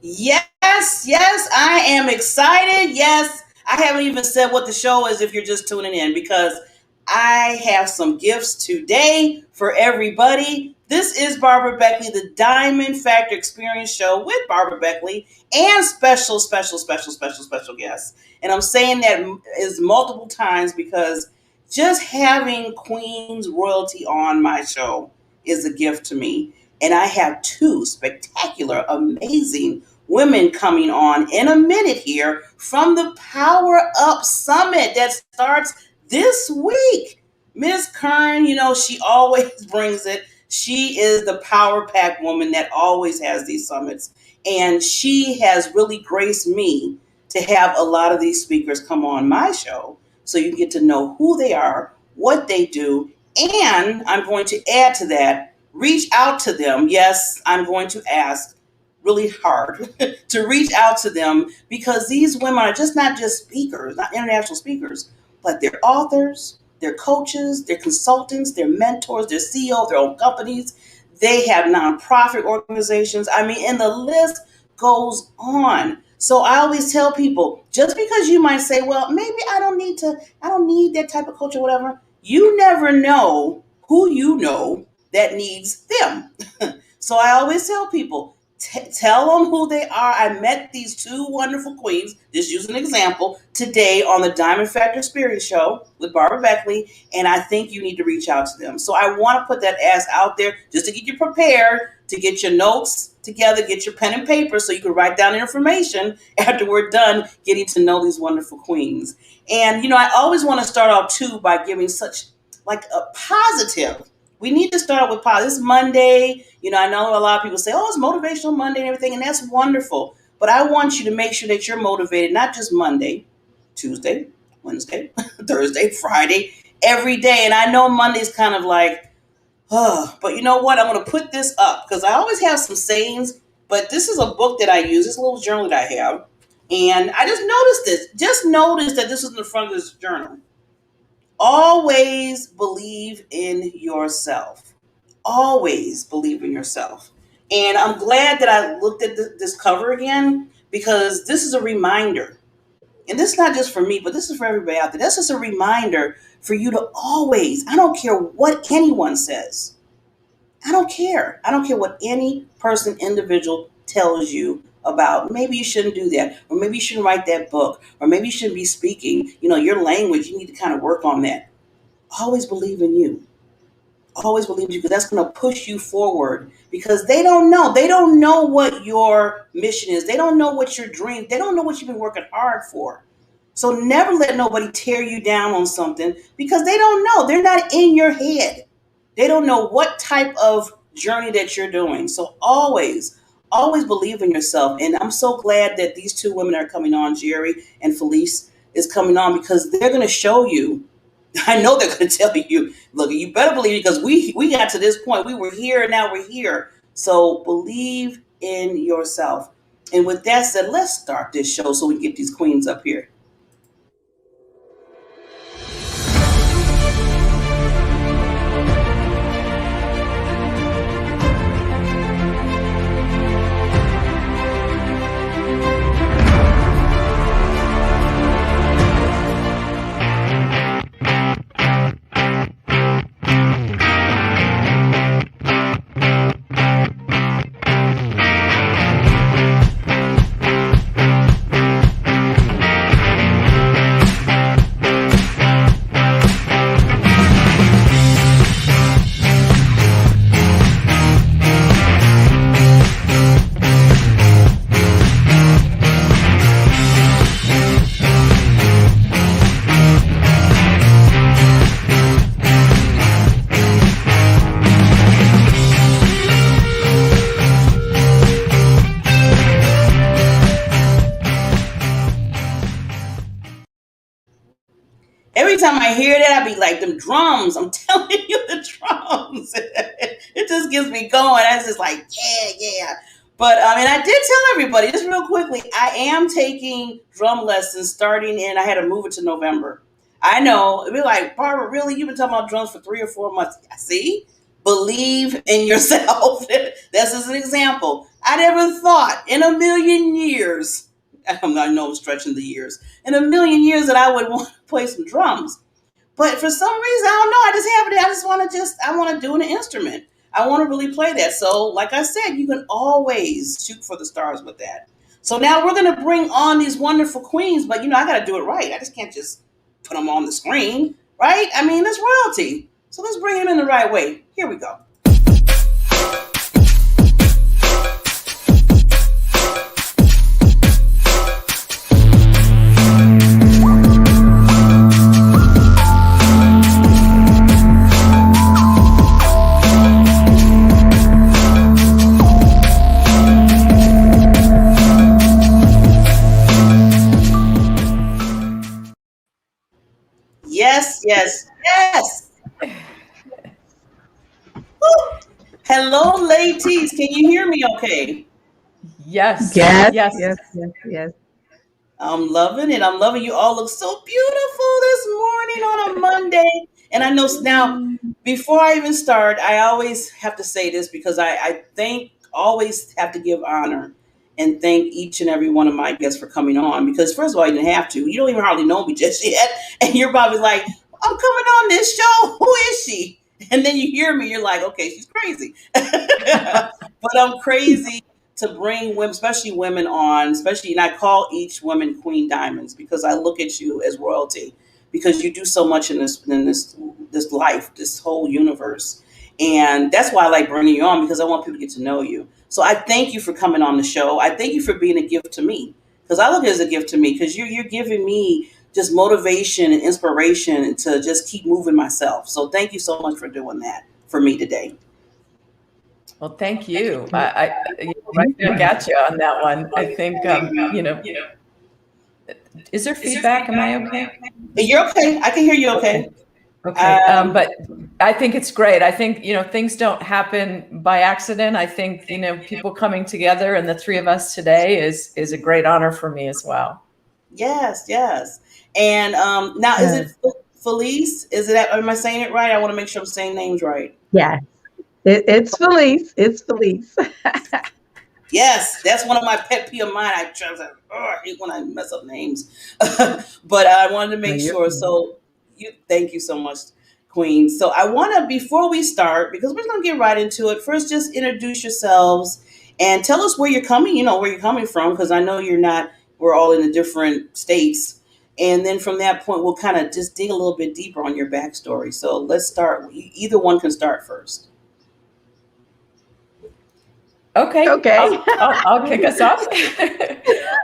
Yes, yes, I am excited. Yes, I haven't even said what the show is if you're just tuning in because I have some gifts today for everybody. This is Barbara Beckley, the Diamond Factor Experience Show with Barbara Beckley and special guests. And I'm saying that is multiple times because just having Queen's royalty on my show is a gift to me. And I have two spectacular, amazing women coming on in a minute here from the Power Up Summit that starts this week. Miss Kern, she always brings it. She is the power pack woman that always has these summits. And she has really graced me to have a lot of these speakers come on my show so you get to know who they are, what they do, and I'm going to add to that, reach out to them. Yes, I'm going to ask really hard to reach out to them because these women are just not just speakers, not international speakers, but they're authors, they're coaches, they're consultants, they're mentors, they're CEOs of their own companies. They have nonprofit organizations. I mean, and the list goes on. So I always tell people, just because you might say, well, maybe I don't need that type of coach or whatever, you never know who you know that needs them. So I always tell people, tell them who they are. I met these two wonderful queens, just use an example, today on the Diamond Factor Experience Show with Barbara Beckley, and I think you need to reach out to them. So I want to put that ask out there just to get you prepared, to get your notes together, get your pen and paper so you can write down information after we're done getting to know these wonderful queens. And, I always want to start off too by giving such like a positive. We need to start with positive. It's Monday. I know a lot of people say, oh, it's motivational Monday and everything, and that's wonderful. But I want you to make sure that you're motivated, not just Monday, Tuesday, Wednesday, Thursday, Friday, every day. And I know Monday's kind of like, oh, but you know what? I'm going to put this up because I always have some sayings, but this is a book that I use. This little journal that I have. And I just noticed this. Just noticed that this is in the front of this journal. Always believe in yourself. Always believe in yourself. And I'm glad that I looked at this cover again because this is a reminder. And this is not just for me, but this is for everybody out there. This is a reminder for you to always, I don't care what anyone says. I don't care. I don't care what any person, individual tells you about. Maybe you shouldn't do that, or maybe you shouldn't write that book, or maybe you shouldn't be speaking. Your language, you need to kind of work on that. Always believe in you. Always believe in you because that's going to push you forward because they don't know. They don't know what your mission is. They don't know what your dream. They don't know what you've been working hard for. So never let nobody tear you down on something because they don't know. They're not in your head. They don't know what type of journey that you're doing. So always believe in yourself. And I'm so glad that these two women are coming on, Jerry and Felice is coming on because they're going to show you. I know they're going to tell you, look, you better believe it because we got to this point. We were here and now we're here. So believe in yourself. And with that said, let's start this show so we can get these queens up here. Every time I hear that, I be like, them drums. I'm telling you, the drums. It just gets me going. I was just like, yeah, yeah. But and I did tell everybody, just real quickly, I am taking drum lessons starting in, I had to move it to November. I know. It'd be like, Barbara, really? You've been talking about drums for 3 or 4 months. See? Believe in yourself. That's just an example. I never thought in a million years, I know I'm stretching the years, in a million years that I would want to play some drums. But for some reason, I don't know. I just have it. I just want to I want to do an instrument. I want to really play that. So, like I said, you can always shoot for the stars with that. So now we're going to bring on these wonderful queens, but I got to do it right. I just can't just put them on the screen, right? I mean, that's royalty. So let's bring them in the right way. Here we go. Yes, yes, yes. Woo. Hello, ladies. Can you hear me okay? Yes, Yes, yes. yes, yes, yes. I'm loving it. I'm loving you all look so beautiful this morning on a Monday. And I know now, before I even start, I always have to say this because I think, always have to give honor and thank each and every one of my guests for coming on. Because, first of all, you didn't have to. You don't even hardly know me just yet. And you're probably like, I'm coming on this show. Who is she? And then you hear me, you're like, okay, she's crazy. But I'm crazy to bring women, especially women on, especially, and I call each woman Queen Diamonds because I look at you as royalty because you do so much in this life, this whole universe. And that's why I like bringing you on because I want people to get to know you. So I thank you for coming on the show. I thank you for being a gift to me because I look at it as a gift to me because you're giving me just motivation and inspiration to just keep moving myself. So thank you so much for doing that for me today. Well, thank you. Right back at you on that one. I think, is there feedback? Am I okay? You're okay. I can hear you okay. Okay. But I think it's great. I think, things don't happen by accident. I think, people coming together and the three of us today is a great honor for me as well. Yes, yes. And now, is it Yes. Felice? Is it? Am I saying it right? I want to make sure I'm saying names right. Yes. It's Felice. It's Felice. Yes, that's one of my pet peeve of mine. I was like, oh, I hate when I mess up names, but I wanted to No, make you're sure. fine. So, thank you so much, Queen. So I want to, before we start, because we're going to get right into it. First, just introduce yourselves and tell us where you're coming. Where you're coming from, because I know you're not. We're all in the different states, and then from that point, we'll kind of just dig a little bit deeper on your backstory. So let's start. Either one can start first. Okay, Okay. I'll kick us off.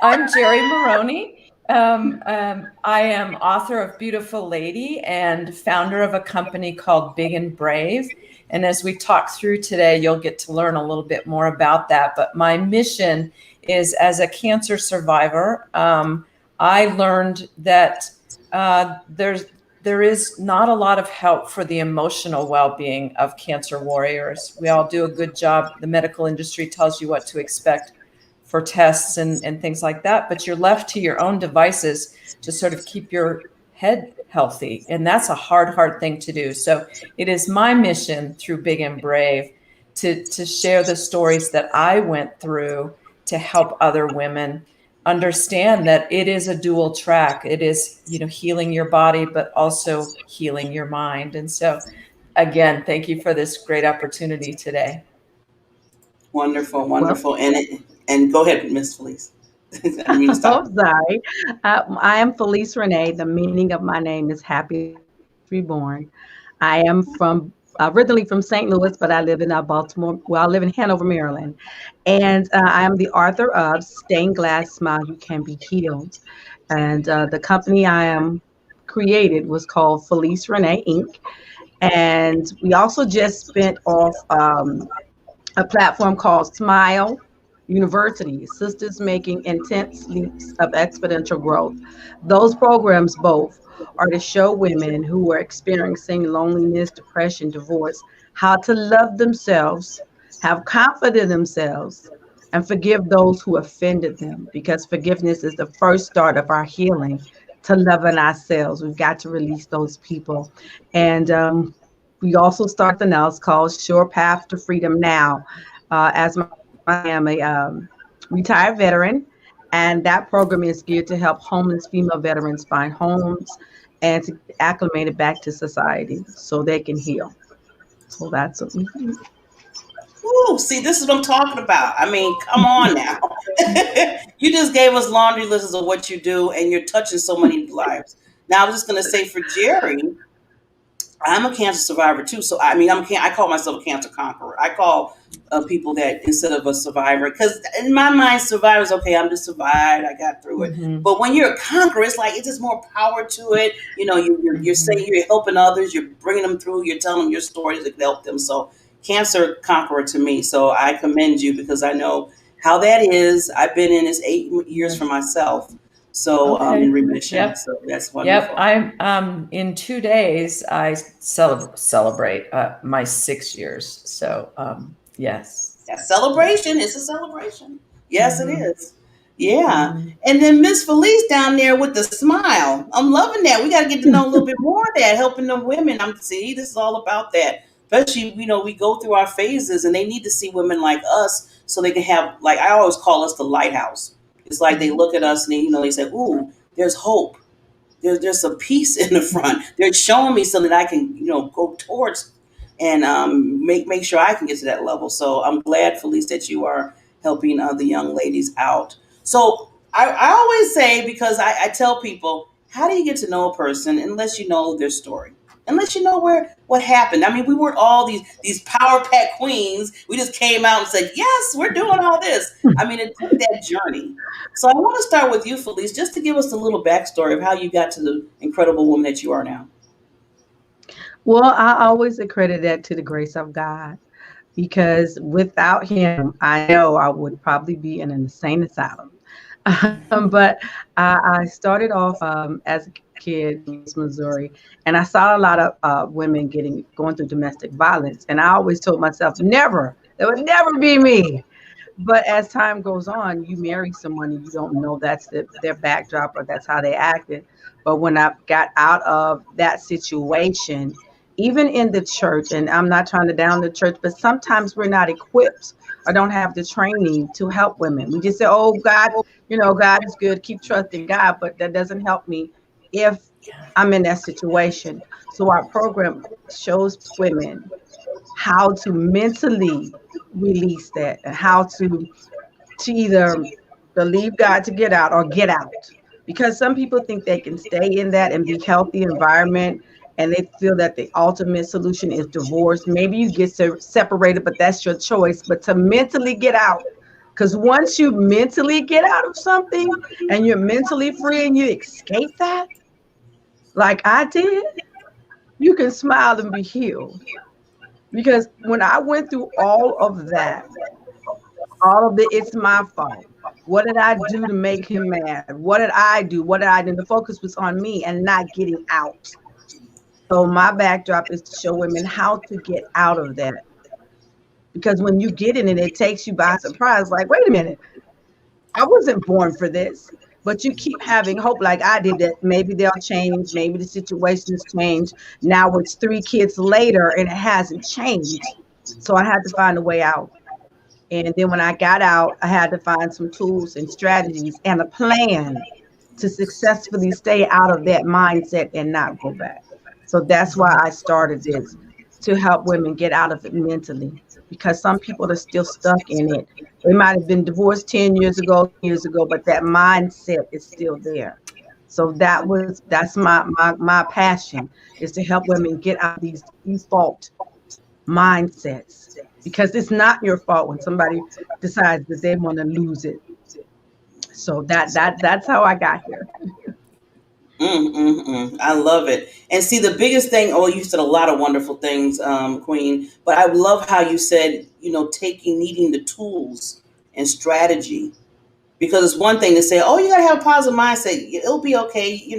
I'm Jerry Maroney. I am author of Beautiful Lady and founder of a company called Big and Brave. And as we talk through today, you'll get to learn a little bit more about that. But my mission is, as a cancer survivor, I learned that there is not a lot of help for the emotional well-being of cancer warriors. We all do a good job. The medical industry tells you what to expect for tests and things like that, but you're left to your own devices to sort of keep your head healthy. And that's a hard thing to do. So it is my mission through Big and Brave to share the stories that I went through to help other women understand that it is a dual track. It is, healing your body, but also healing your mind. And so, again, thank you for this great opportunity today. Wonderful, Well, wonderful, and go ahead, Miss Felice. I didn't mean to stop. I'm sorry. I am Felice Renee. The meaning of my name is Happy to be born. I am from originally from St. Louis, but I live in Baltimore. Well, I live in Hanover, Maryland, and I am the author of "Stained Glass Smile You Can Be Healed." And the company I am created was called Felice Renee Inc. And we also just spent off a platform called Smile University, Sisters Making Intense Leaps of Exponential Growth. Those programs both are to show women who are experiencing loneliness, depression, divorce, how to love themselves, have confidence in themselves, and forgive those who offended them, because forgiveness is the first start of our healing. To loving ourselves, we've got to release those people. And we also start something else called Sure Path to Freedom Now. As my I am a retired veteran, and that program is geared to help homeless female veterans find homes and to get acclimated back to society so they can heal. So that's what we do. Woo, see, this is what I'm talking about. I mean, come on now. You just gave us laundry lists of what you do, and you're touching so many lives. Now, I'm just going to say for Jerry, I'm a cancer survivor too. So I mean, I call myself a cancer conqueror. I call people that instead of a survivor, because in my mind, survivors okay. I'm just survived. I got through it. Hmm. But when you're a conqueror, it's like it's just more power to it. You know, you're saying Hmm. you're helping others. You're bringing them through. You're telling them your stories that help them. So cancer conqueror to me. So I commend you because I know how that is. I've been in this 8 years for Yes. myself. So in Okay. remission. Yep. So that's Yep. wonderful. I'm in 2 days. I celebrate my 6 years. So yes. That Yeah. celebration is a celebration. Yes, it Hmm. is. Yeah. Hmm. And then Miss Felice down there with the smile. I'm loving that. We got to get to know a little bit more of that, helping the women. I'm see, this is all about that. Especially, we go through our phases and they need to see women like us so they can have, like, I always call us the lighthouse. It's like they look at us and they say, ooh, there's hope. There's a peace in the front. They're showing me something that I can go towards and make sure I can get to that level. So I'm glad, Felice, that you are helping the young ladies out. So I always say because I tell people, how do you get to know a person unless you know their story? Unless you know what happened. I mean, we weren't all these power pack queens. We just came out and said, yes, we're doing all this. I mean, it took that journey. So I want to start with you, Felice, just to give us a little backstory of how you got to the incredible woman that you are now. Well, I always accredit that to the grace of God because without Him, I know I would probably be in an insane asylum. But I started off as a kid in St. Louis, Missouri, and I saw a lot of women going through domestic violence, and I always told myself, never, that would never be me. But as time goes on, you marry someone and you don't know that's their backdrop or that's how they acted. But when I got out of that situation, even in the church, and I'm not trying to down the church, but sometimes we're not equipped or don't have the training to help women. We just say, oh, God, God is good, keep trusting God, but that doesn't help me if I'm in that situation. So our program shows women how to mentally release that and how to either believe God to get out or get out. Because some people think they can stay in that and be healthy environment and they feel that the ultimate solution is divorce. Maybe you get separated, but that's your choice. But to mentally get out, because once you mentally get out of something and you're mentally free and you escape that, like I did, you can smile and be healed. Because when I went through all of the it's my fault. What did I do to make him mad? What did I do? What did I do? The focus was on me and not getting out. So my backdrop is to show women how to get out of that. Because when you get in it, it takes you by surprise. Like, wait a minute, I wasn't born for this. But you keep having hope, like I did, that maybe they'll change, maybe the situations change. Now it's 3 kids later and it hasn't changed. So I had to find a way out. And then when I got out, I had to find some tools and strategies and a plan to successfully stay out of that mindset and not go back. So that's why I started this to help women get out of it mentally because some people are still stuck in it. They might have been divorced 10 years ago, years ago, but that mindset is still there. So that's my passion is to help women get out of these default mindsets because it's not your fault when somebody decides that they want to lose it. So that's how I got here. I love it. And see, the biggest thing, oh, you said a lot of wonderful things, Queen, but I love how you said, needing the tools and strategy. Because it's one thing to say, oh, you got to have a positive mindset. It'll be okay,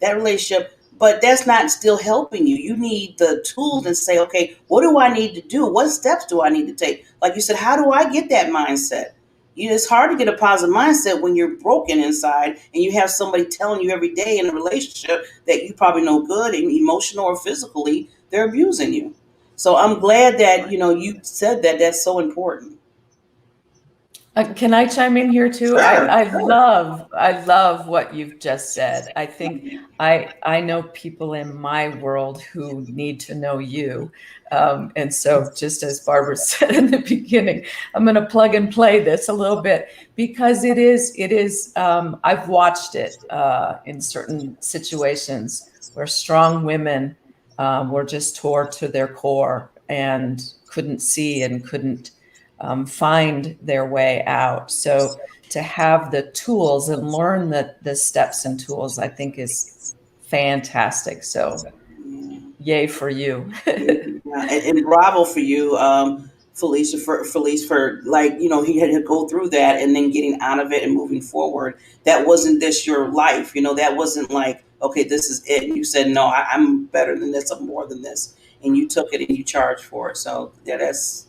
that relationship. But that's not still helping you. You need the tools and say, okay, what do I need to do? What steps do I need to take? Like you said, how do I get that mindset? It's hard to get a positive mindset when you're broken inside and you have somebody telling you every day in a relationship that you probably know good, and emotional or physically, they're abusing you. So I'm glad that, you said that. That's so important. Can I chime in here too? Sure, sure. I love what you've just said. I think I know people in my world who need to know you, and so just as Barbara said in the beginning, I'm going to plug and play this a little bit because it is. I've watched it in certain situations where strong women were just tore to their core and couldn't see and couldn't find their way out. So to have the tools and learn the steps and tools, I think is fantastic. So Yeah. yay for you. Yeah, and bravo for you, Felice, for like he had to go through that and then getting out of it and moving forward. That wasn't this your life, that wasn't like okay, this is it. You said no, I'm better than this, I'm more than this, and you took it and you charged for it. So yeah, that's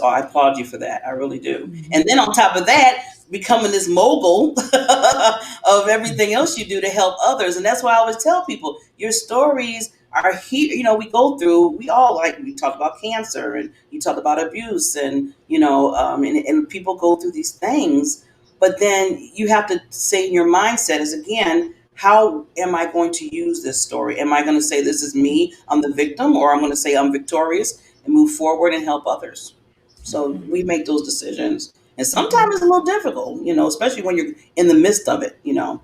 all. I applaud you for that. I really do. And then on top of that, becoming this mogul of everything else you do to help others. And that's why I always tell people your stories are here. We go through. We all like we talk about cancer and you talk about abuse and and people go through these things. But then you have to say in your mindset is again, how am I going to use this story? Am I going to say this is me, I'm the victim, or I'm going to say I'm victorious and move forward and help others? So we make those decisions. And sometimes it's a little difficult, especially when you're in the midst of it. Yeah.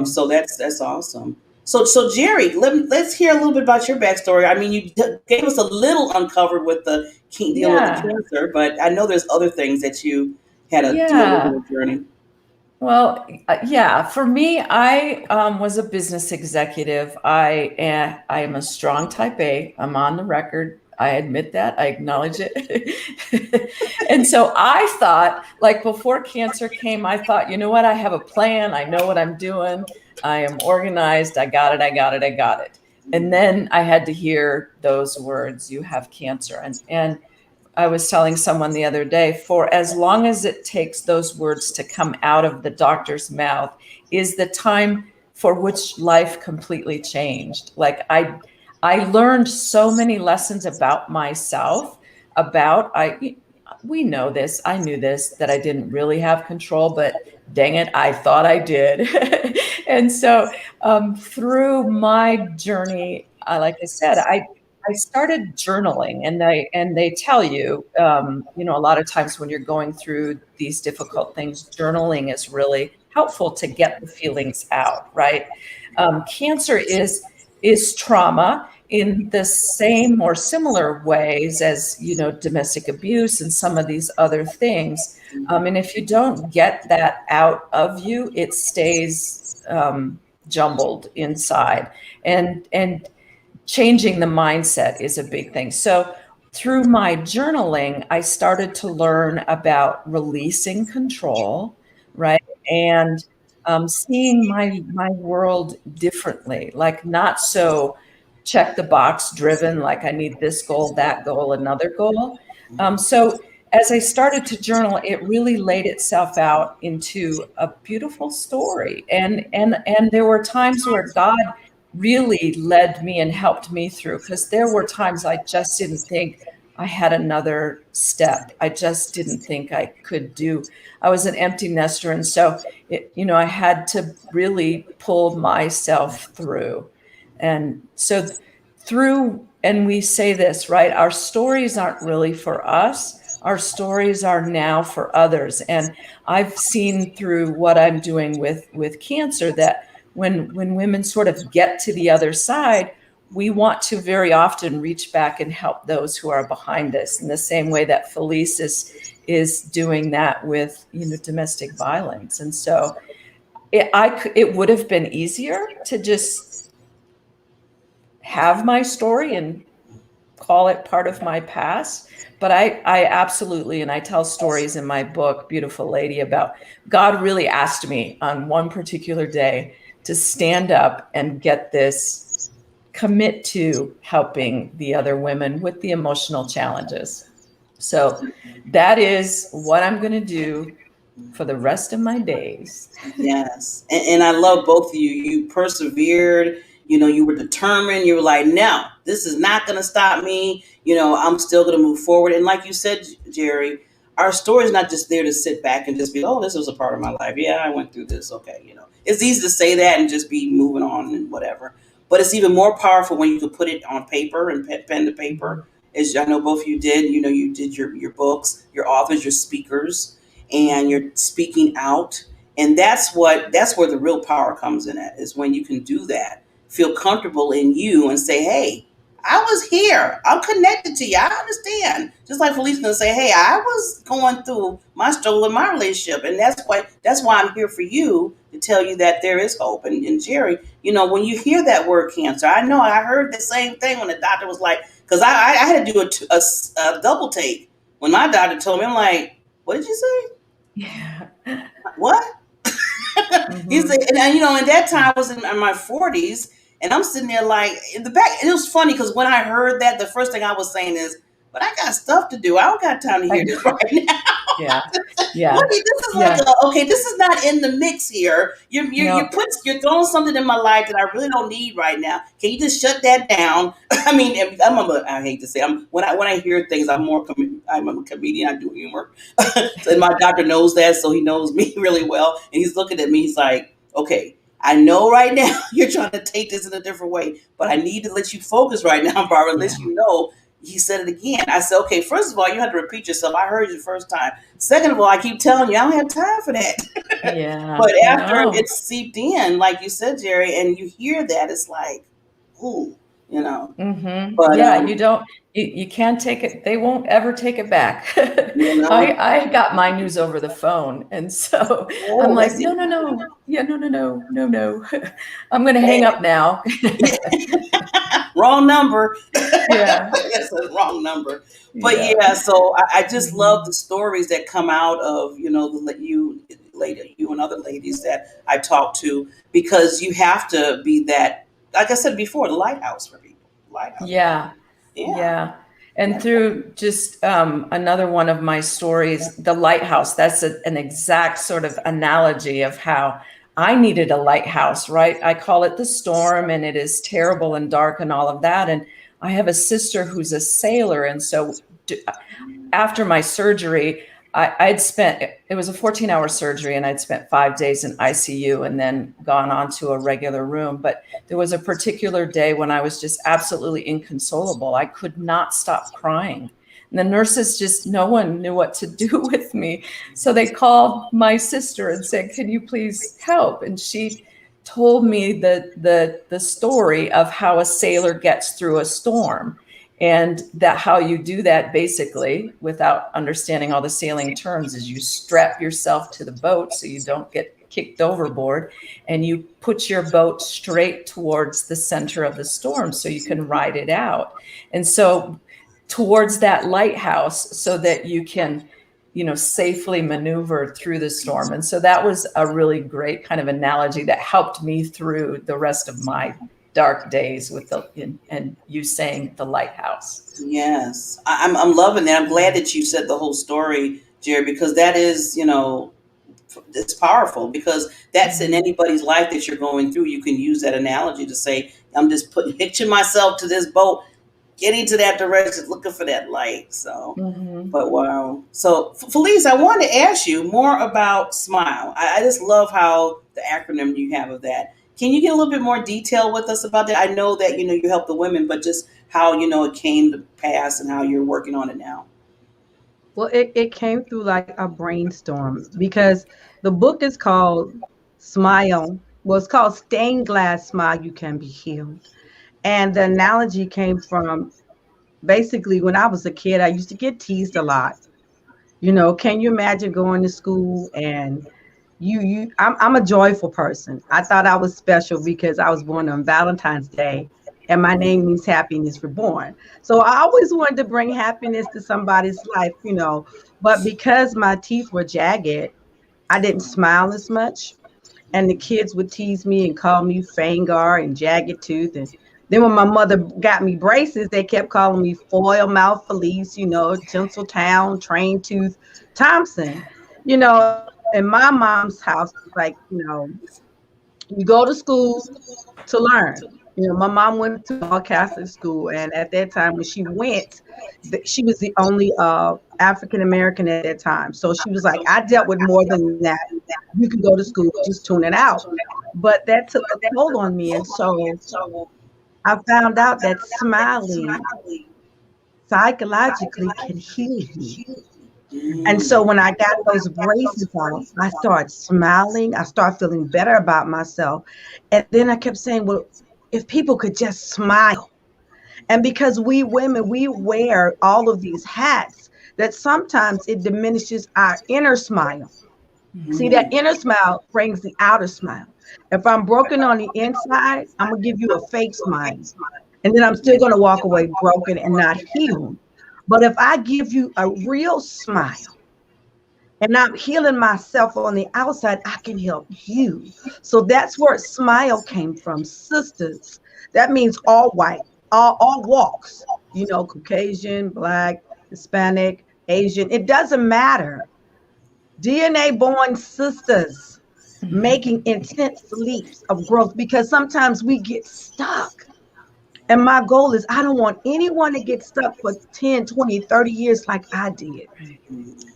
So that's awesome. So Jerry, let's hear a little bit about your backstory. I mean, you gave us a little uncovered with the dealing with the Yeah. cancer, but I know there's other things that you had to deal with in Yeah. your journey. Well, yeah, for me, I was a business executive. I am a strong type A. I'm on the record. I admit that. I acknowledge it. And so I thought, like before cancer came, I thought, you know what? I have a plan. I know what I'm doing. I am organized. I got it. I got it. I got it. And then I had to hear those words, you have cancer. And I was telling someone the other day, for as long as it takes those words to come out of the doctor's mouth is the time for which life completely changed. Like I learned so many lessons about myself, about I we know this, I knew this, that I didn't really have control, but dang it, I thought I did. And so through my journey, like I said, I started journaling, and they tell you, a lot of times when you're going through these difficult things, journaling is really helpful to get the feelings out. Right? Cancer is trauma in the same or similar ways as domestic abuse and some of these other things. And if you don't get that out of you, it stays jumbled inside, and changing the mindset is a big thing. So through my journaling, I started to learn about releasing control, right? And seeing my world differently, like not so check the box driven, like I need this goal, that goal, another goal. So as I started to journal, it really laid itself out into a beautiful story. And there were times where God really led me and helped me through, because there were times I just didn't think I had another step. I just didn't think I could do. I was an empty nester, and so I had to really pull myself through. And so through, and we say this, right? Our stories aren't really for us. Our stories are now for others. And I've seen through what I'm doing with cancer that when women sort of get to the other side, we want to very often reach back and help those who are behind us in the same way that Felice is doing that with domestic violence. And so it would have been easier to just have my story and call it part of my past. But I absolutely, and I tell stories in my book, Beautiful Lady, about God really asked me on one particular day to stand up and get this, commit to helping the other women with the emotional challenges. So that is what I'm going to do for the rest of my days. Yes. And I love both of you. You persevered, you were determined. You were like, no, this is not going to stop me. I'm still going to move forward. And like you said, Jerry, our story is not just there to sit back and just be, oh, this was a part of my life. Yeah, I went through this. Okay, it's easy to say that and just be moving on and whatever. But it's even more powerful when you can put it on paper and pen to paper. As I know both of you did, you did your books, your authors, your speakers, and you're speaking out. And that's where the real power comes in at, is when you can do that, feel comfortable in you and say, hey, I was here. I'm connected to you. I understand. Just like Felice's gonna say, hey, I was going through my struggle in my relationship. And that's why I'm here for you, to tell you that there is hope. And Jerry, when you hear that word cancer, I know I heard the same thing when the doctor was like, because I had to do a double take when my doctor told me. I'm like, what did you say? Yeah. What? He Mm-hmm. said, and in that time I was in my 40s, and I'm sitting there like in the back. And it was funny because when I heard that, the first thing I was saying is, "But I got stuff to do. I don't got time to I hear this know. right now." Yeah. Yeah. What, this is like Yeah. okay, this is not in the mix here. No. You're throwing something in my life that I really don't need right now. Can you just shut that down? I mean, I hate to say, when I hear things, I'm a comedian. I do humor, and my doctor knows that, so he knows me really well. And he's looking at me. He's like, okay. I know right now you're trying to take this in a different way, but I need to let you focus right now, Barbara, Yeah. let you know. He said it again. I said, okay, first of all, you have to repeat yourself. I heard you the first time. Second of all, I keep telling you, I don't have time for that. Yeah. But after No. it's seeped in, like you said, Jerry, and you hear that, it's like, ooh, you know. Mm-hmm. But Yeah, you can't take it. They won't ever take it back. you know, I got my news over the phone. And so I'm oh, like, that's no, it. no, no. Yeah, no, no, no, no, no. I'm going to hang up now. Wrong number. Yeah. That's a wrong number. But Yeah. yeah, so I just love Mhm. the stories that come out of you and other ladies that I talk to, because you have to be that, like I said before, the lighthouse for people. Lighthouse. Yeah. Yeah. Yeah. And Yeah. through just another one of my stories, the lighthouse, that's an exact sort of analogy of how I needed a lighthouse, right? I call it the storm, and it is terrible and dark and all of that. And I have a sister who's a sailor. And so after my surgery, I'd spent, it was a 14-hour surgery, and I'd spent 5 days in ICU and then gone on to a regular room. But there was a particular day when I was just absolutely inconsolable. I could not stop crying. And the nurses, just no one knew what to do with me. So they called my sister and said, can you please help? And she told me the story of how a sailor gets through a storm, and that how you do that, basically, without understanding all the sailing terms, is you strap yourself to the boat so you don't get kicked overboard, and you put your boat straight towards the center of the storm so you can ride it out. And so towards that lighthouse, so that you can, safely maneuver through the storm. And so that was a really great kind of analogy that helped me through the rest of my dark days with and you saying the lighthouse. Yes. I'm loving that. I'm glad that you said the whole story, Jerry, because that is, it's powerful, because that's in Mhm. anybody's life that you're going through. You can use that analogy to say, I'm just hitching myself to this boat, getting to that direction, looking for that light. So, Mhm. but wow. So, Felice, I wanted to ask you more about SMILE. I just love how the acronym you have of that. Can you get a little bit more detail with us about that? I know that you help the women, but just how it came to pass and how you're working on it now. Well, it came through like a brainstorm because the book is called Smile. Well, it's called Stained Glass Smile, You Can Be Healed. And the analogy came from basically when I was a kid, I used to get teased a lot. Can you imagine going to school and I'm a joyful person. I thought I was special because I was born on Valentine's Day and my name means happiness reborn. So I always wanted to bring happiness to somebody's life. But because my teeth were jagged, I didn't smile as much. And the kids would tease me and call me Fangar and Jagged Tooth. And then when my mother got me braces, they kept calling me Foil Mouth Felice, Tinseltown, Train Tooth Thompson. In my mom's house, like, you go to school to learn. My mom went to all Catholic school, and at that time when she went, she was the only African American at that time. So she was like, I dealt with more than that. You can go to school, just tune it out. But that took a toll on me. And so I found out that smiling psychologically can heal you. And so Mm. when I got those braces off, I started smiling. I started feeling better about myself. And then I kept saying, well, if people could just smile. And because we women, we wear all of these hats, that sometimes it diminishes our inner smile. See, that Mm. inner smile brings the outer smile. If I'm broken on the inside, I'm going to give you a fake smile. And then I'm still going to walk away broken and not healed. But if I give you a real smile, and I'm healing myself on the outside, I can help you. So that's where smile came from, sisters. That means all white, all walks, Caucasian, Black, Hispanic, Asian. It doesn't matter. DNA born sisters making intense leaps of growth because sometimes we get stuck. And my goal is I don't want anyone to get stuck for 10, 20, 30 years like I did.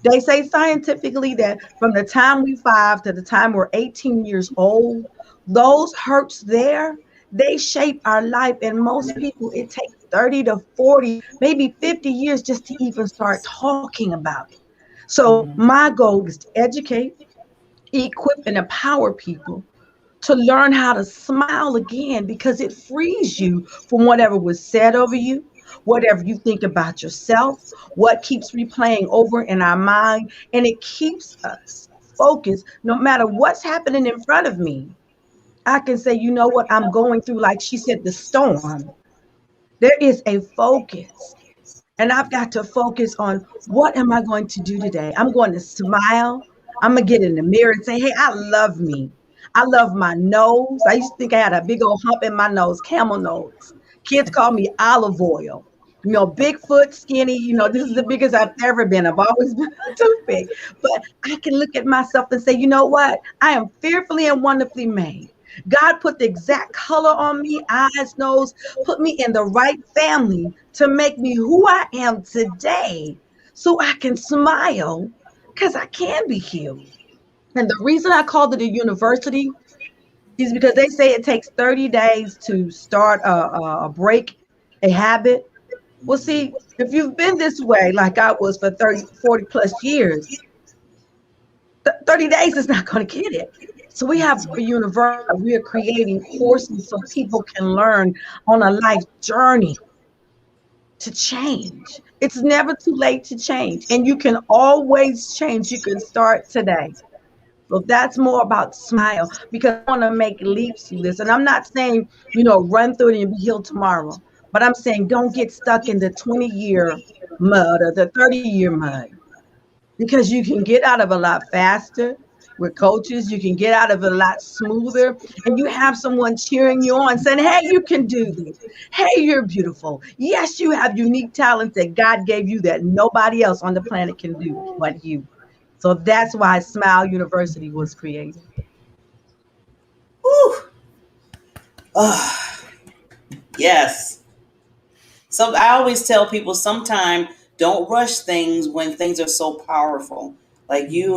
They say scientifically that from the time we 5 to the time we're 18 years old, those hurts there, they shape our life. And most people, it takes 30 to 40, maybe 50 years just to even start talking about it. So my goal is to educate, equip, and empower people to learn how to smile again because it frees you from whatever was said over you, whatever you think about yourself, what keeps replaying over in our mind, and it keeps us focused no matter what's happening in front of me. I can say, you know what, I'm going through, like she said, the storm. There is a focus. And I've got to focus on what am I going to do today? I'm going to smile. I'm going to get in the mirror and say, hey, I love me. I love my nose. I used to think I had a big old hump in my nose, camel nose. Kids call me olive oil. Bigfoot, skinny, this is the biggest I've ever been. I've always been too big. But I can look at myself and say, you know what? I am fearfully and wonderfully made. God put the exact color on me, eyes, nose, put me in the right family to make me who I am today so I can smile because I can be healed. And the reason I called it a university is because they say it takes 30 days to start a break, a habit. Well, see, if you've been this way like I was for 30, 40 plus years, 30 days is not going to get it. So we have a university. We are creating courses so people can learn on a life journey to change. It's never too late to change, and you can always change. You can start today. So that's more about smile because I want to make leaps through this. And I'm not saying, run through it and be healed tomorrow, but I'm saying don't get stuck in the 20-year mud or the 30-year mud because you can get out of a lot faster with coaches. You can get out of it a lot smoother, and you have someone cheering you on saying, hey, you can do this. Hey, you're beautiful. Yes, you have unique talents that God gave you that nobody else on the planet can do but you. So that's why Smile University was created. Whew. Yes. So I always tell people sometime don't rush things when things are so powerful. Like you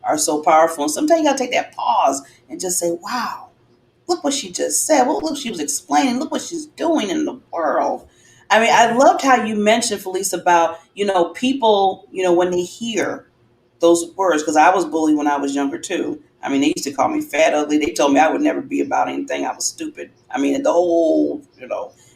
are so powerful. And sometimes you gotta take that pause and just say, wow, look what she just said. Well, look, she was explaining. Look what she's doing in the world. I mean, I loved how you mentioned, Felice, about, people, when they hear those words, because I was bullied when I was younger too. I mean, they used to call me fat, ugly. They told me I would never be about anything. I was stupid. I mean, the whole,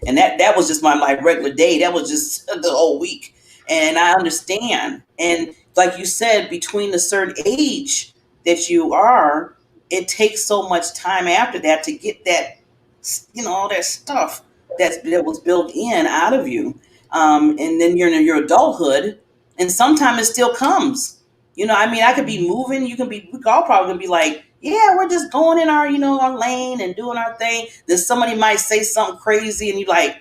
and that was just my like regular day. That was just the whole week. And I understand. And like you said, between the certain age that you are, it takes so much time after that to get that, all that stuff that was built in out of you. And then you're in your adulthood, and sometimes it still comes. I mean, I could be moving. We all probably gonna be like, yeah, we're just going in our, our lane and doing our thing. Then somebody might say something crazy, and you like,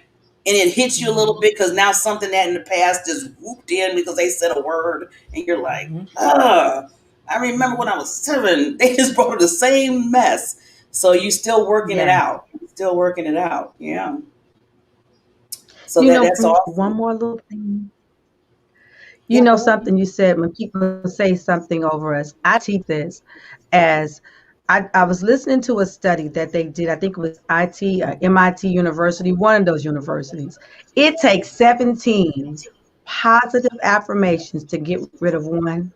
and it hits you a little bit because now something that in the past just whooped in because they said a word, and you're like, I remember when I was 7, they just brought the same mess. So you still working it Yes. out. Still working it out. Yeah. So You know, that's for me, one awesome. more little thing. You Yeah, know, go ahead. something you said when people say something over us, I teach this as I was listening to a study that they did. I think it was IT, MIT University, one of those universities. It takes 17 positive affirmations to get rid of one.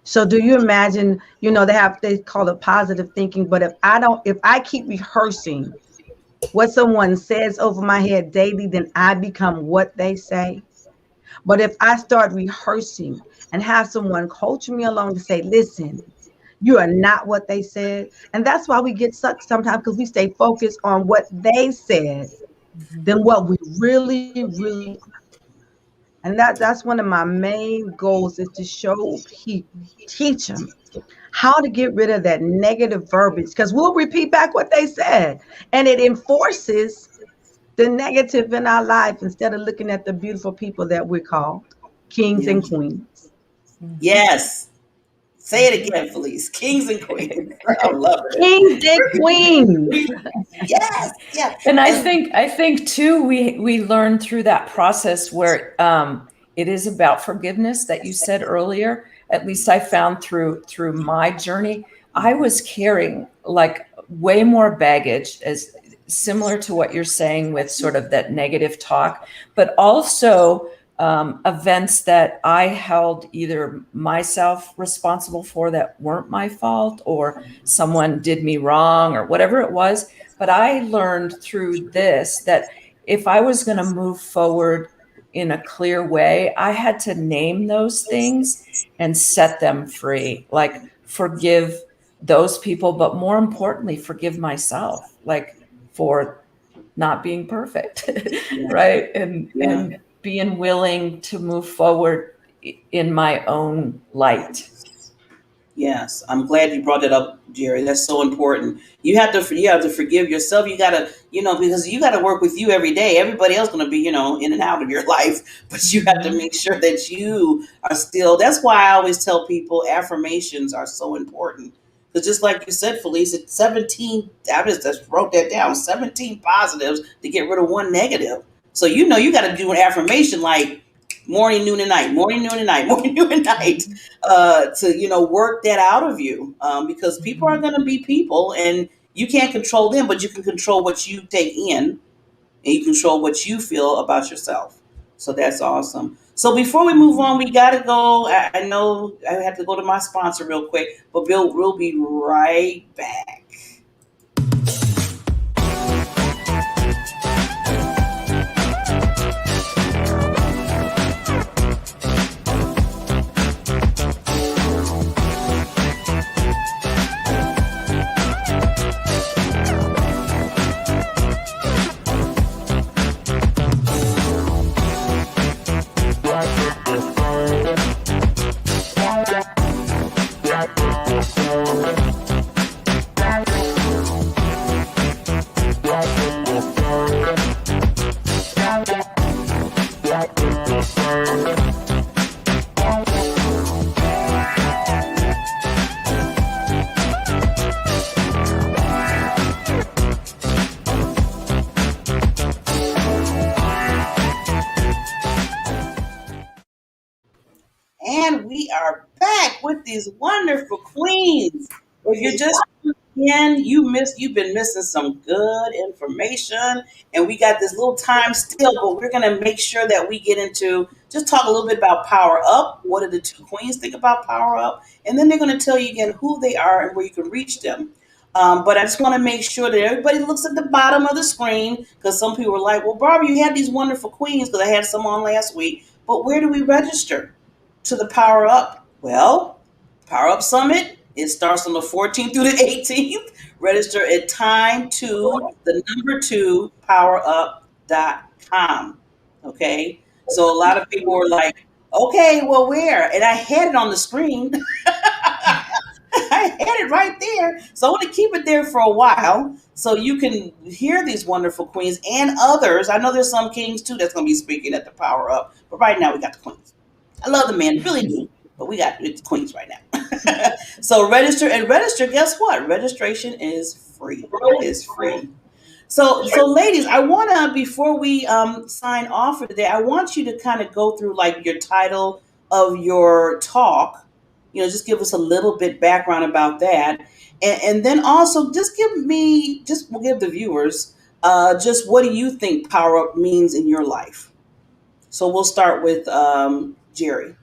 So do you imagine, they call it positive thinking, but if I keep rehearsing what someone says over my head daily, then I become what they say. But if I start rehearsing and have someone coach me along to say, listen, you are not what they said. And that's why we get stuck sometimes because we stay focused on what they said than what we really are. And that's one of my main goals is to show people, teach them how to get rid of that negative verbiage because we'll repeat back what they said and it enforces the negative in our life instead of looking at the beautiful people that we're called kings Yeah. and queens. Mhm. Yes. Say it again, Felice. Kings and queens. I'm loving Kings and queens. it. Yes. Yeah. And And I think too we learn through that process where it is about forgiveness that you said earlier. At least I found through my journey, I was carrying like way more baggage, as similar to what you're saying with sort of that negative talk, but also events that I held either myself responsible for that weren't my fault, or someone did me wrong, or whatever it was. But I learned through this that if I was going to move forward in a clear way, I had to name those things and set them free. Like forgive those people, but more importantly, forgive myself, like for not being perfect, yeah, right? yeah. And being willing to move forward in my own light. Yes, I'm glad you brought that up, Jerry. That's so important. You have to forgive yourself. You gotta, because you gotta work with you every day. Everybody else gonna be, in and out of your life, but you have to Mhm. make sure that you are still. That's why I always tell people affirmations are so important. Because just like you said, Felice, it's 17. I just wrote that down. 17 positives to get rid of one negative. So you got to do an affirmation like morning, noon, and night, morning, noon, and night, morning, noon, and night to work that out of you because people are Mhm. going to be people and you can't control them, but you can control what you take in and you control what you feel about yourself. So that's awesome. So before we move on, we got to go. I know I have to go to my sponsor real quick, but Bill, we'll be right back. And we are back with these wonderful queens. If you're just tuning in, you've been missing some good information. And we got this little time still, but we're gonna make sure that we get into just talk a little bit about Power Up. What do the two queens think about Power Up? And then they're gonna tell you again who they are and where you can reach them. But I just want to make sure that everybody looks at the bottom of the screen because some people are like, well, Barbara, you had these wonderful queens because I had some on last week. But where do we register to the Power Up? Well, Power Up Summit, it starts on the 14th through the 18th. Register at time to the number two powerup.com. Okay. So a lot of people were like, okay, well, where? And I had it on the screen. I had it right there. So I want to keep it there for a while so you can hear these wonderful queens and others. I know there's some kings too that's going to be speaking at the Power Up, but right now we got the queens. I love the men, really do, but we got the queens right now. So register and register. Guess what? Registration is free. Is free. So ladies, I want to before we sign off for today, I want you to kind of go through like your title of your talk. You know, just give us a little bit background about that, and then also just give the viewers just what do you think power up means in your life. So we'll start with Jerry.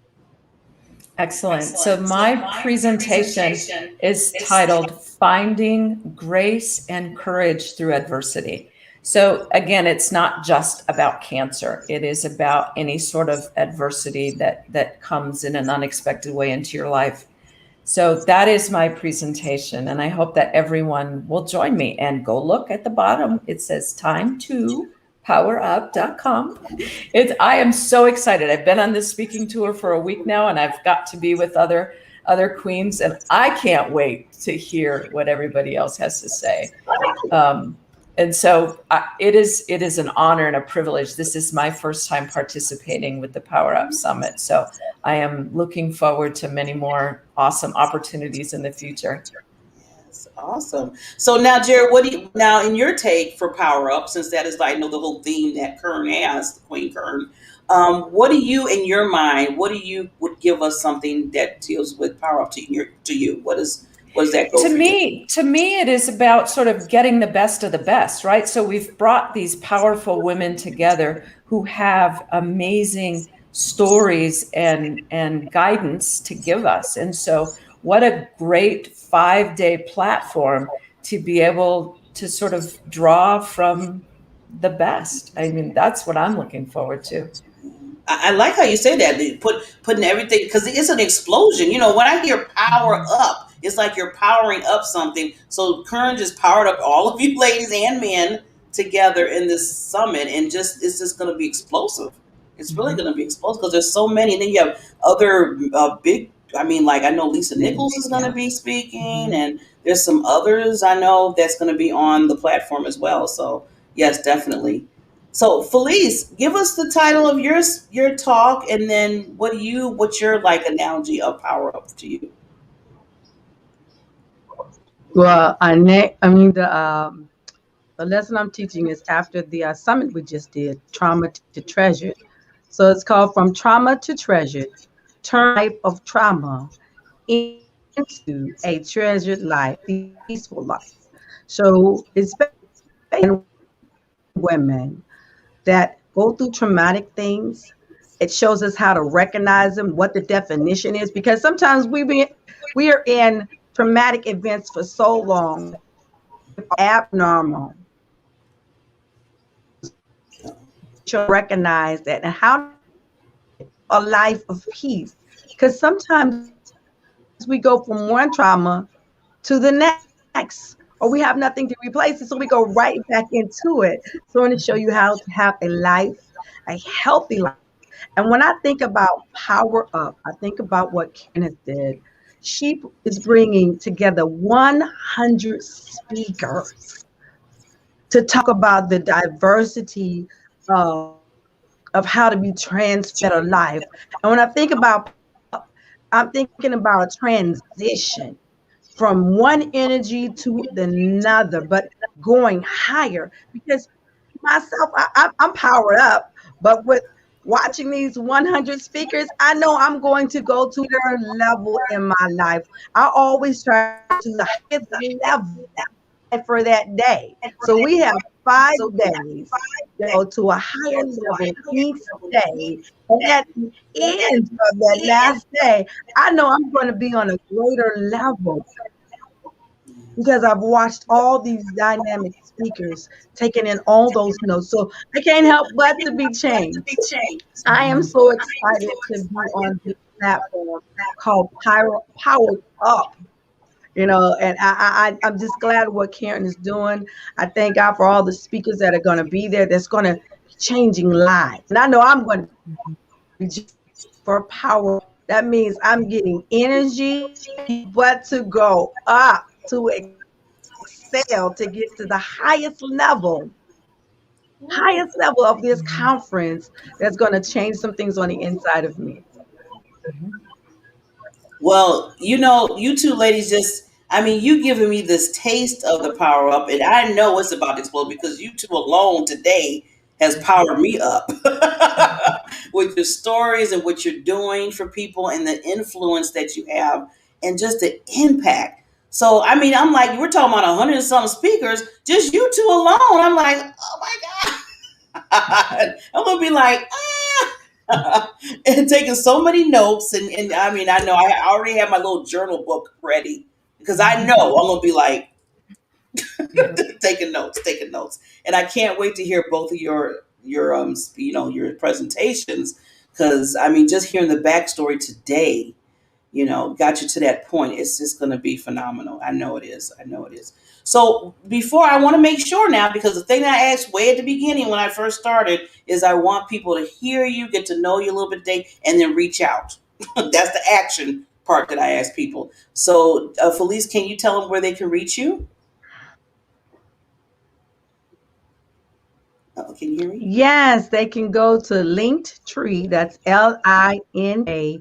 Excellent. So my presentation is titled Finding Grace and Courage Through Adversity. So again, it's not just about cancer. It is about any sort of adversity that comes in an unexpected way into your life. So that is my presentation, and I hope that everyone will join me and go look at the bottom. It says time to powerup.com. I am so excited. I've been on this speaking tour for a week now, and I've got to be with other queens, and I can't wait to hear what everybody else has to say. And so it is an honor and a privilege. This is my first time participating with the Power Up Summit. So I am looking forward to many more awesome opportunities in the future. Yes, awesome. So now, Jared, what do you now in your take for Power Up? Since that is, I know the whole theme that Kern has, Queen Kern. What do you, in your mind, what do you would give us something that deals with Power Up to you? What does that go To for you? me, it is about sort of getting the best of the best, right? So we've brought these powerful women together who have amazing stories and guidance to give us. And so what a great 5-day platform to be able to sort of draw from the best. I mean, that's what I'm looking forward to. I like how you say that. Putting everything because it's an explosion. You know, when I hear power Mhm. up, it's like you're powering up something. So Kern just powered up all of you ladies and men together in this summit, and just it's just going to be explosive. It's really Mhm. going to be explosive because there's so many. And then you have other big. I mean, like I know Lisa Nichols is going to Yeah. be speaking, Mhm. and there's some others I know that's going to be on the platform as well. So yes, definitely. So Felice, give us the title of your talk, and then what's your like analogy of power up to you? Well, the lesson I'm teaching is after the summit we just did, trauma to treasure. So it's called From Trauma to Treasured, turn life of trauma into a treasured life, peaceful life. So it's women that go through traumatic things. It shows us how to recognize them, what the definition is, because sometimes we are in traumatic events for so long that abnormal. Recognize that and how a life of peace. Because sometimes we go from one trauma to the next, or we have nothing to replace it, so we go right back into it. So I want to show you how to have a life, a healthy life. And when I think about power up, I think about what Karen has did. She is bringing together 100 speakers to talk about the diversity of how to be transformed better life. And when I think about power up, I'm thinking about a transition from one energy to the another, but going higher. Because myself, I'm powered up, but with watching these 100 speakers, I know I'm going to go to their level in my life. I always try to get to the highest level for that day. So we have 5 days to go to a higher level each day. And at the end of that last day, I know I'm going to be on a greater level because I've watched all these dynamic speakers taking in all those notes. So I can't help but to be changed. I am Mhm. so excited to be on this platform called Powered Up. And I'm just glad what Karen is doing. I thank God for all the speakers that are going to be there that's going to be changing lives. And I know I'm going to be for power. That means I'm getting energy, but to go up, to excel, to get to the highest level of this Mhm. conference that's going to change some things on the inside of me. Mhm. Well, you two ladies just, I mean, you giving me this taste of the power up, and I know it's about to explode because you two alone today has powered me up with your stories and what you're doing for people and the influence that you have and just the impact. So, I mean, I'm like, we're talking about 100 and some speakers, just you two alone. I'm like, oh my God. I'm going to be like, and taking so many notes. And I mean, I know I already have my little journal book ready because I know I'm gonna be like taking notes, and I can't wait to hear both of your presentations because I mean, just hearing the backstory today, got you to that point. It's just going to be phenomenal. I know it is. I know it is. So before I want to make sure now, because the thing that I asked way at the beginning when I first started is I want people to hear you, get to know you a little bit today, and then reach out. That's the action part that I ask people. So Felice, can you tell them where they can reach you? Can you hear me? Yes, they can go to Linktree. That's LINKTRE.FELICE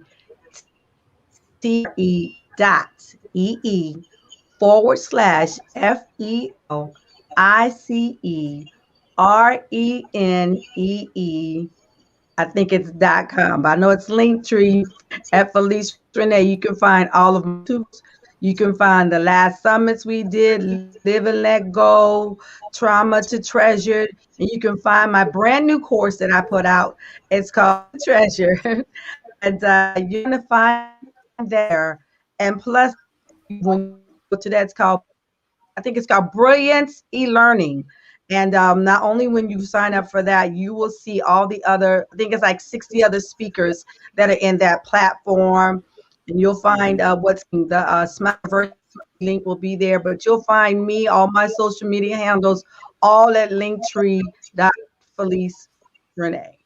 I think it's .com, but I know it's Linktree at Felice Renee. You can find all of my tools. You can find the last summits we did, Live and Let Go, Trauma to Treasure, and you can find my brand new course that I put out. It's called Treasure, and you're gonna find there. And plus, when you go to that, it's called I think it's called Brilliance e-learning. And not only when you sign up for that, you will see all the other, I think it's like 60 other speakers that are in that platform. And you'll find what's the Smile University link will be there, but you'll find me, all my social media handles, all at linktree.felice Renee.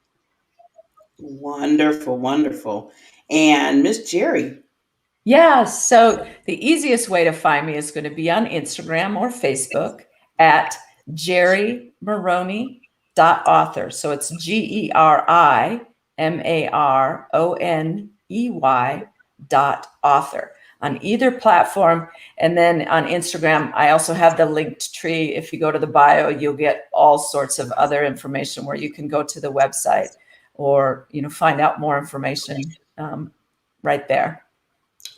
Wonderful, wonderful. And Miss Jerry. Yeah, so the easiest way to find me is going to be on Instagram or Facebook at jerrymaroney.author. So it's GERIMARONEY.author on either platform. And then on Instagram, I also have the linked tree. If you go to the bio, you'll get all sorts of other information where you can go to the website or find out more information right there.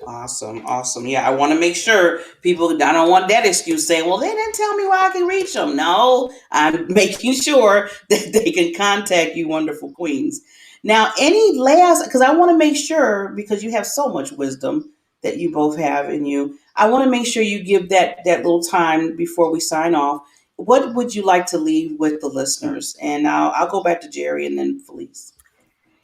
Awesome, awesome. Yeah, I want to make sure people, I don't want that excuse saying, well, they didn't tell me where I can reach them. No, I'm making sure that they can contact you, wonderful queens. Now, any last, because I want to make sure, because you have so much wisdom that you both have in you, I want to make sure you give that little time before we sign off. What would you like to leave with the listeners? And I'll go back to Jerry and then Felice.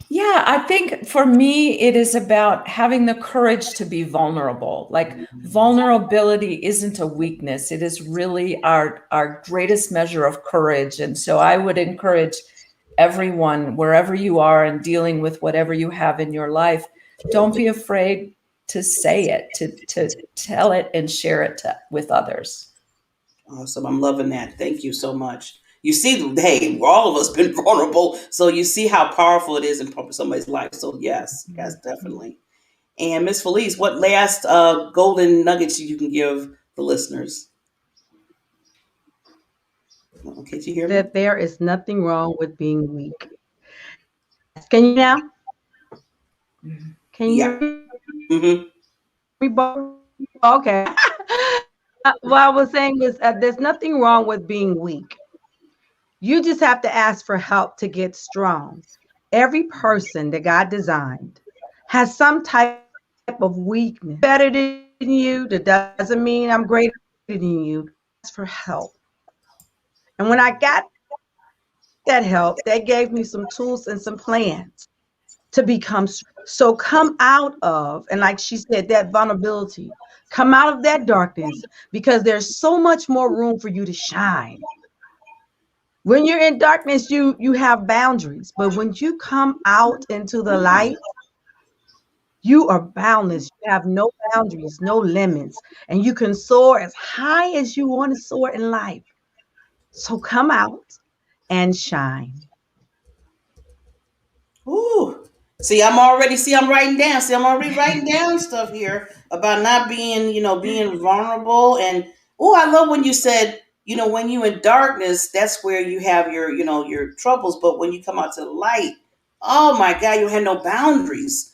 Yeah, I think for me, it is about having the courage to be vulnerable. Like vulnerability isn't a weakness. It is really our greatest measure of courage. And so I would encourage everyone, wherever you are and dealing with whatever you have in your life, don't be afraid to say it, to tell it and share it with others. Awesome. I'm loving that. Thank you so much. You see, hey, all of us been vulnerable, so you see how powerful it is in somebody's life. So yes, yes, definitely. And Miss Felice, what last golden nuggets you can give the listeners? Okay, did you hear me? That there is nothing wrong with being weak. Yes. Can you now? Can you Yeah. hear me? Mm-hmm. Okay. What I was saying was there's nothing wrong with being weak. You just have to ask for help to get strong. Every person that God designed has some type of weakness. Better than you, that doesn't mean I'm greater than you. Ask for help. And when I got that help, they gave me some tools and some plans to become strong. So come out of, and like she said, that vulnerability, come out of that darkness because there's so much more room for you to shine. When you're in darkness, you have boundaries, but when you come out into the light, you are boundless. You have no boundaries, no limits, and you can soar as high as you want to soar in life. So come out and shine. Ooh, I'm writing down. See, I'm already writing down stuff here about not being, being vulnerable. And oh, I love when you said, when you in darkness, that's where you have your, your troubles. But when you come out to the light, oh my God, you have no boundaries.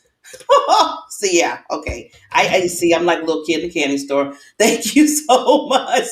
So yeah, okay. I see. I'm like a little kid in the candy store. Thank you so much,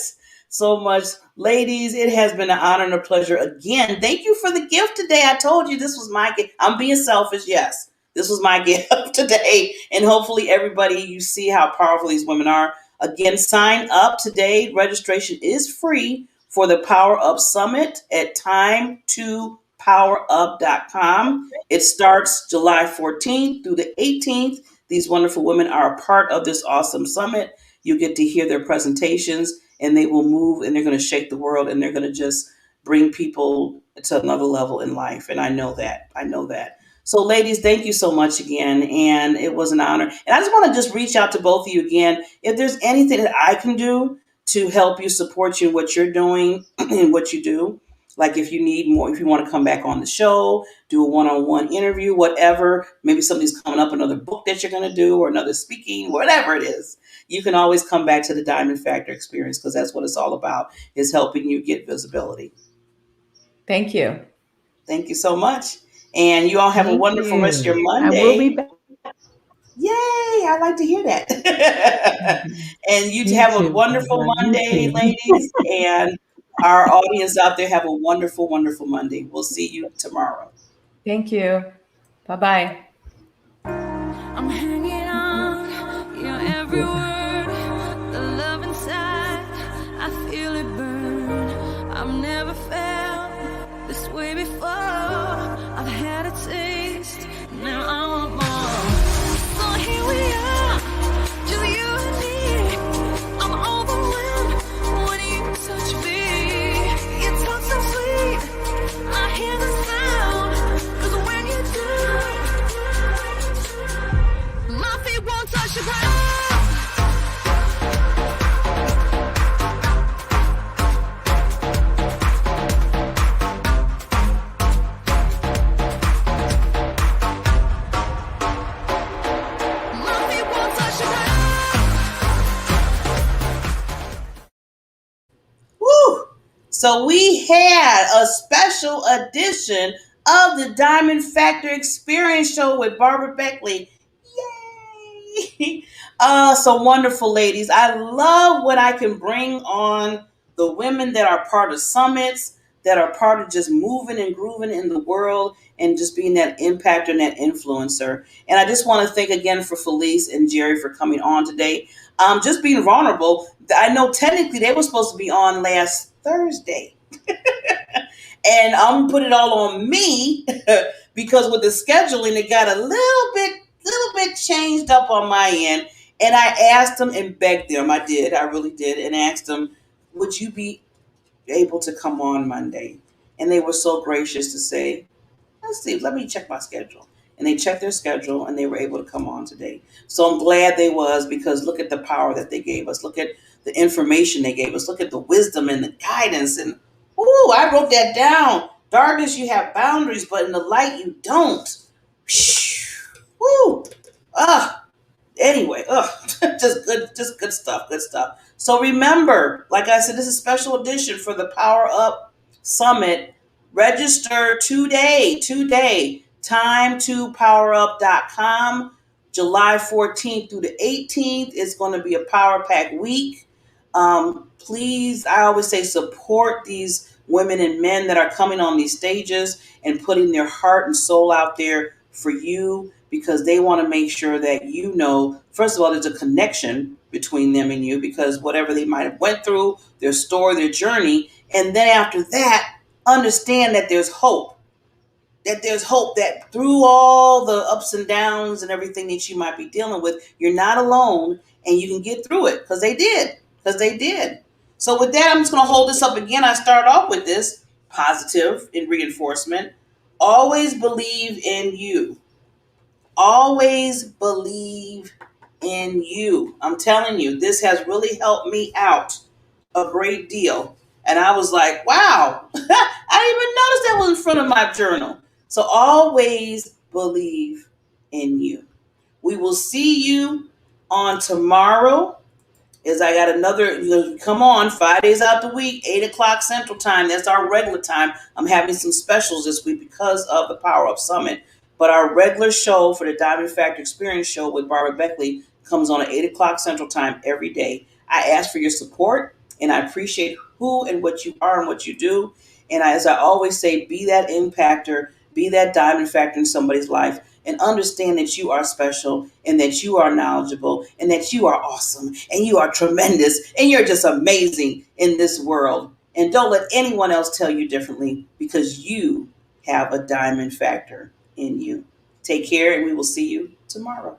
so much, ladies. It has been an honor and a pleasure again. Thank you for the gift today. I told you this was my gift. I'm being selfish. Yes, this was my gift today, and hopefully everybody, you see how powerful these women are. Again, sign up today. Registration is free for the Power Up Summit at time2powerup.com. It starts July 14th through the 18th. These wonderful women are a part of this awesome summit. You get to hear their presentations, and they will move, and they're going to shake the world, and they're going to just bring people to another level in life. And I know that. I know that. So, ladies, thank you so much again. And it was an honor. And I just want to just reach out to both of you again. If there's anything that I can do to help you, support you in what you're doing and what you do, like if you need more, if you want to come back on the show, do a one-on-one interview, whatever, maybe something's coming up, another book that you're going to do or another speaking, whatever it is, you can always come back to the Diamond Factor experience, because that's what it's all about, is helping you get visibility. Thank you. Thank you so much. And you all have a Thank wonderful rest of your you. I will be Monday. back. Yay, I like to hear that. And you You have a too, wonderful Barbara. You Monday, too. ladies. And our audience out there, have a wonderful, wonderful Monday. We'll see you tomorrow. Thank you. Bye-bye. I'm hanging on your every word. The love inside, I feel it burn. I've never felt this way before. I've had a taste, now I want more. So here we are, just you and me. I'm overwhelmed when you touch me. You talk so sweet, I hear the sound. 'Cause when you do, my feet won't touch the ground. My feet won't touch the ground. Woo! So we had a special edition of the Diamond Factor Experience Show with Barbara Beckley. Yay! So wonderful, ladies. I love what I can bring on the women that are part of summits, that are part of just moving and grooving in the world and just being that impactor and that influencer. And I just want to thank again for Felice and Jerry for coming on today. Just being vulnerable. I know technically they were supposed to be on last Thursday. And I'm gonna put it all on me because with the scheduling, it got a little bit changed up on my end. And I asked them and begged them. I really did, and asked them, would you be able to come on Monday? And they were so gracious to say, let's see, let me check my schedule. And they checked their schedule and they were able to come on today. So I'm glad they was, because look at the power that they gave us. Look at the information they gave us. Look at the wisdom and the guidance. And ooh, I wrote that down. Darkness, you have boundaries, but in the light, you don't. Woo! Ah, anyway, just good stuff, good stuff. So remember, like I said, this is a special edition for the Power Up Summit. Register today. Time2powerup.com. July 14th through the 18th is going to be a Power Pack week. Please, I always say, support these women and men that are coming on these stages and putting their heart and soul out there for you, because they want to make sure that you know, first of all, there's a connection between them and you, because whatever they might have went through, their story, their journey, and then after that, understand that there's hope. That there's hope, that through all the ups and downs and everything that you might be dealing with, you're not alone and you can get through it, because they did. Because they did. So with that, I'm just going to hold this up again. I start off with this positive in reinforcement. Always believe in you. Always believe in you. I'm telling you, this has really helped me out a great deal. And I was like, wow, I didn't even notice that was in front of my journal. So always believe in you. We will see you on tomorrow. Is I got another, come on, 5 days out the week, 8 o'clock Central Time. That's our regular time. I'm having some specials this week because of the Power Up Summit. But our regular show for the Diamond Factor Experience show with Barbara Beckley comes on at 8 o'clock Central Time every day. I ask for your support, and I appreciate who and what you are and what you do. And as I always say, be that impactor, be that diamond factor in somebody's life, and understand that you are special and that you are knowledgeable and that you are awesome and you are tremendous and you're just amazing in this world. And don't let anyone else tell you differently, because you have a diamond factor in you. Take care, and we will see you tomorrow.